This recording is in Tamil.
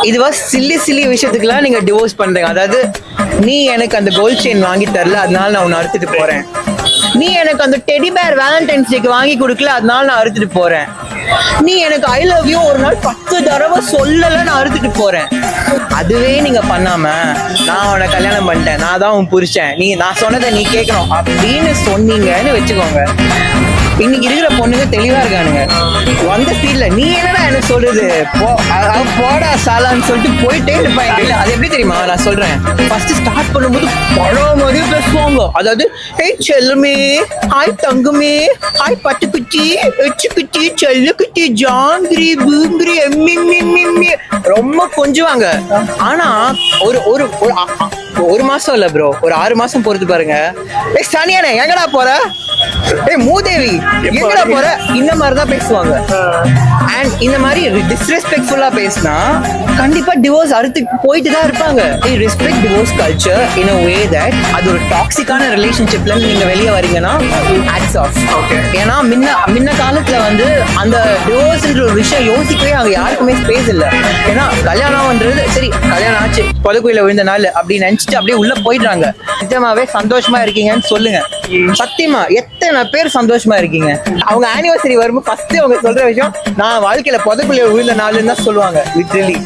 இதுவா சில்லி விஷயத்துக்குலாம் நீங்க டிவோர்ஸ் பண்றீங்க. அதாவது நீ எனக்கு அந்த கோல்ட் செயின் வாங்கி தரல, அதனால நான் உன்னை அறுத்துட்டு போறேன். நீ எனக்கு அந்த டெடி பேர் வேலண்டைன்ஸ் டேக்கு வாங்கி கொடுக்கல, அதனால நான் அறுத்துட்டு போறேன். நீ எனக்கு ஐ லவ் யூ ஒரு நாள் 10 தடவை சொல்லல, நான் அறுத்துட்டு போறேன். அதுவே நீங்க பண்ணாம நான் உன்னை கல்யாணம் பண்ணிட்டேன், நான் தான் உன் புருஷன், நீ நான் சொன்னதை நீ கேட்கணும் அப்படின்னு சொன்னீங்கன்னு வச்சுக்கோங்க, இன்னைக்கு இருக்கிற பொண்ணுங்க தெளிவா இருக்கானுங்க. வந்த ஸ்பீட்ல நீ என்னடா எனக்கு சொல்றது, போடா சாலான்னு சொல்லிட்டு போயிட்டே இருப்பாங்க. இல்ல அது எப்படி தெரியுமா நான் சொல்றேன், ஃபர்ஸ்ட் ஸ்டார்ட் பண்ணும்போது பழம் மாதிரி பேசுவாங்க. அதாவது ஹேய் செல்லுமே, ஹாய் தங்குமே, ஹாய் பட்டுக்குச்சி, எச்சுக்குச்சி, செல்லுக்குச்சி, ஜாங்கிரி பூங்கிரி, எம்மி ரொம்ப கொஞ்சுவாங்க. ஆனா ஒரு மாசம் இல்ல ப்ரோ, ஒரு 6 மாசம் பொறுத்து பாருங்க. ஏய் சனியானே எங்கடா போற, ஏய் மூதேவி எங்கடா போற, இந்த மாதிரிதான் பேசுவாங்க. அண்ட் இந்த மாதிரி டிஸ்ரெஸ்பெக்ட்ஃபுல்லா பேசினா கண்டிப்பா டிவோர்ஸ் அறுத்து போயிட்டு தான் இருப்பாங்க. Respect divorce culture in a way that அது ஒரு டாக்ஸிக்கான ரிலேஷன்ஷிப்ல நீங்க வெளியே வரீங்கன்னா ஹேட்ஸ் ஆஃப். ஏன்னா முன்ன காலத்துல வந்து அந்த டிவோர்ஸ்ன்ற ஒரு விஷயம் யோசிக்கவே அங்க யாருக்குமே ஸ்பேஸ் இல்லை. ஏன்னா கல்யாணம்ன்றது சரி, கல்யாணம் ஆச்சு புதக்குயில விழுந்த நாள் அப்படின்னு நினைச்சிட்டு அப்படியே உள்ள போயிடுறாங்க. நிஜமாவே சந்தோஷமா இருக்கீங்கன்னு சொல்லுங்க. சத்தியமா எத்தனை பேர் சந்தோஷமா இருக்கீங்க? அவங்க ஆனிவர்சரி வரும்போது ஃபர்ஸ்ட் அவங்க சொல்ற விஷயம் நான் வாழ்க்கையில புதக்குயில விழுந்த நாள்னு தான் சொல்லுவாங்க லிட்டரலி.